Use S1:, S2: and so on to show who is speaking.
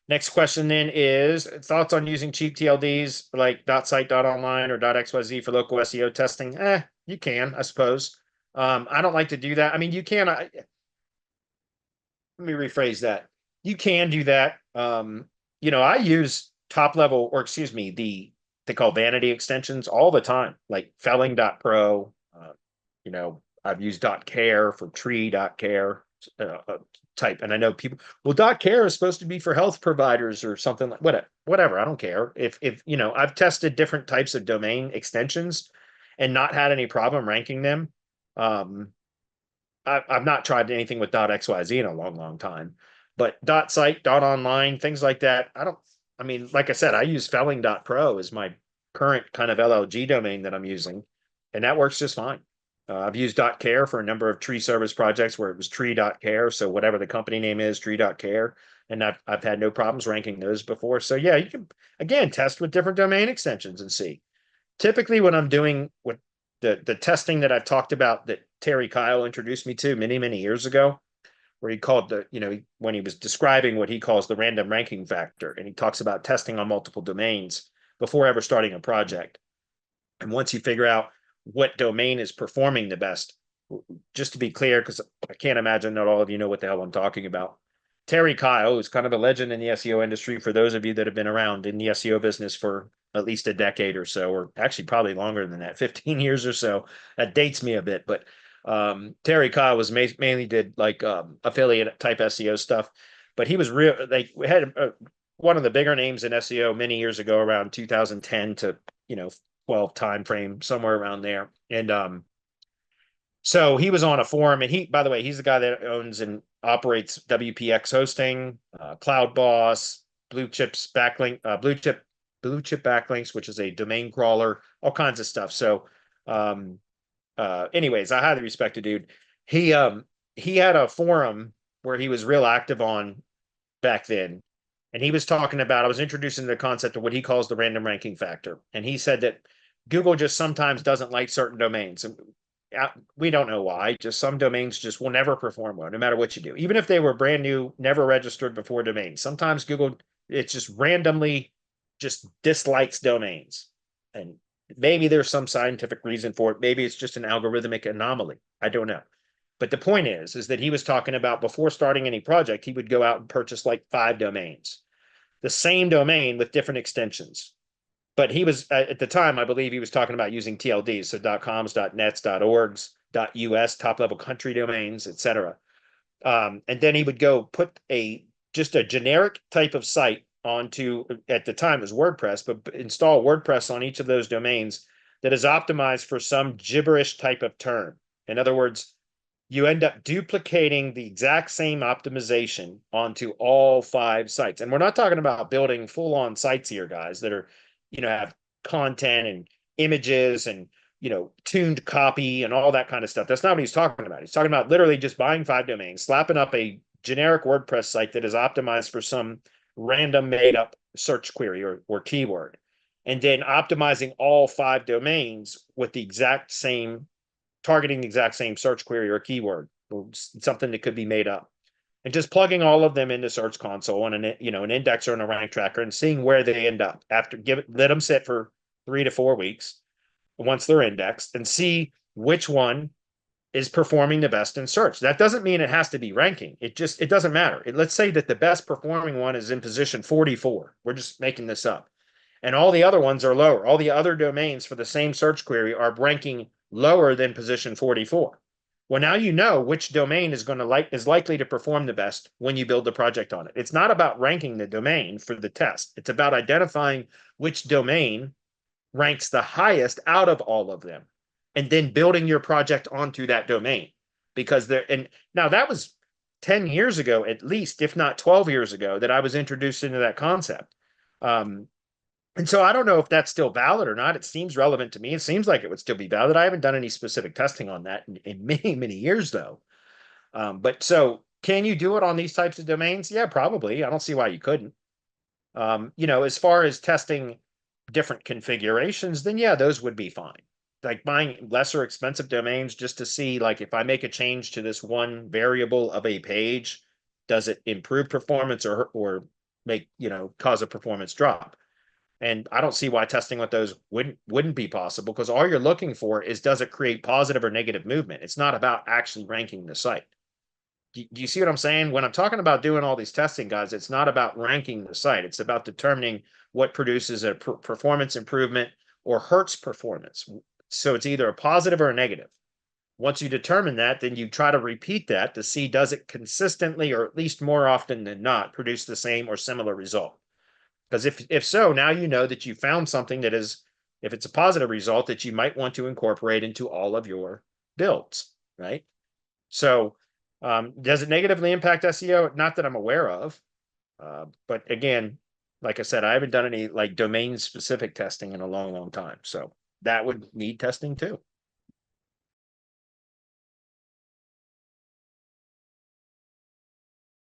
S1: Next question then is thoughts on using cheap TLDs like .site, .online, or .xyz for local SEO testing? You can, I suppose. I don't like to do that. I mean, you can. Let me rephrase that. You can do that. I use top level, or excuse me, they call vanity extensions all the time, like felling.pro. I've used .care for tree.care type. And I know people, well, .care is supposed to be for health providers or something like whatever. I don't care. If I've tested different types of domain extensions and not had any problem ranking them. Um, I've not tried anything with .xyz in a long, long time, but .site, .online, things like that. I mean, like I said, I use felling.pro as my current kind of LLG domain that I'm using, and that works just fine. I've used .care for a number of tree service projects where it was tree.care. So whatever the company name is, tree.care. And I've had no problems ranking those before. So yeah, you can, again, test with different domain extensions and see. Typically when I'm doing what the testing that I've talked about that Terry Kyle introduced me to many, many years ago, where he called when he was describing what he calls the random ranking factor, and he talks about testing on multiple domains before ever starting a project. And once you figure out what domain is performing the best, just to be clear, because I can't imagine that all of you know what the hell I'm talking about. Terry Kyle is kind of a legend in the SEO industry for those of you that have been around in the SEO business for at least a decade or so, or actually probably longer than that, 15 years or so. That dates me a bit, but Terry Kyle was mainly did like affiliate type SEO stuff, but he was real. We had one of the bigger names in SEO many years ago, around 2010 to 12 time frame, somewhere around there. And so he was on a forum, and by the way, he's the guy that owns and operates WPX hosting, Cloud Boss, Blue Chip Backlinks, which is a domain crawler, all kinds of stuff. So, anyways, I highly respect the dude. He had a forum where he was real active on back then, and he was talking about. I was introducing the concept of what he calls the random ranking factor, and he said that Google just sometimes doesn't like certain domains. And we don't know why. Just some domains just will never perform well, no matter what you do. Even if they were brand new, never registered before domains. Sometimes Google, it's just randomly just dislikes domains. And maybe there's some scientific reason for it. Maybe it's just an algorithmic anomaly. I don't know. But the point is that he was talking about before starting any project, he would go out and purchase like 5 domains, the same domain with different extensions. But he was at the time, I believe he was talking about using TLDs, so .coms, .nets, .orgs, .us, top level country domains, etc. And then he would go put just a generic type of site onto, at the time it was WordPress, but install WordPress on each of those domains that is optimized for some gibberish type of term. In other words, you end up duplicating the exact same optimization onto all 5 sites. And we're not talking about building full-on sites here, guys, that are, have content and images and, tuned copy and all that kind of stuff. That's not what he's talking about. He's talking about literally just buying 5 domains, slapping up a generic WordPress site that is optimized for some random made up search query or keyword, and then optimizing all 5 domains with the exact same targeting the exact same search query or keyword, or something that could be made up, and just plugging all of them into Search Console on an indexer and a rank tracker, and seeing where they end up after let them sit for 3 to 4 weeks once they're indexed, and see which one is performing the best in search. That doesn't mean it has to be ranking. It doesn't matter. Let's say that the best performing one is in position 44. We're just making this up. And all the other ones are lower. All the other domains for the same search query are ranking lower than position 44. Well, now you know which domain is likely to perform the best when you build the project on it. It's not about ranking the domain for the test. It's about identifying which domain ranks the highest out of all of them, and then building your project onto that domain. And now that was 10 years ago, at least, if not 12 years ago, that I was introduced into that concept. And so I don't know if that's still valid or not. It seems relevant to me. It seems like it would still be valid. I haven't done any specific testing on that in many, many years, though. But so can you do it on these types of domains? Yeah, probably. I don't see why you couldn't. As far as testing different configurations, then yeah, those would be fine. Like buying lesser expensive domains just to see, like, if I make a change to this one variable of a page, does it improve performance or make, cause a performance drop. And I don't see why testing with those wouldn't be possible, because all you're looking for is, does it create positive or negative movement? It's not about actually ranking the site. Do you see what I'm saying? When I'm talking about doing all these testing, guys, it's not about ranking the site. It's about determining what produces a performance improvement or hurts performance. So it's either a positive or a negative. Once you determine that, then you try to repeat that to see, does it consistently, or at least more often than not, produce the same or similar result? Because if so, now you know that you found something that is, if it's a positive result, that you might want to incorporate into all of your builds, right? So does it negatively impact SEO? Not that I'm aware of. But again, like I said, I haven't done any like domain specific testing in a long, long time. So that would need testing too.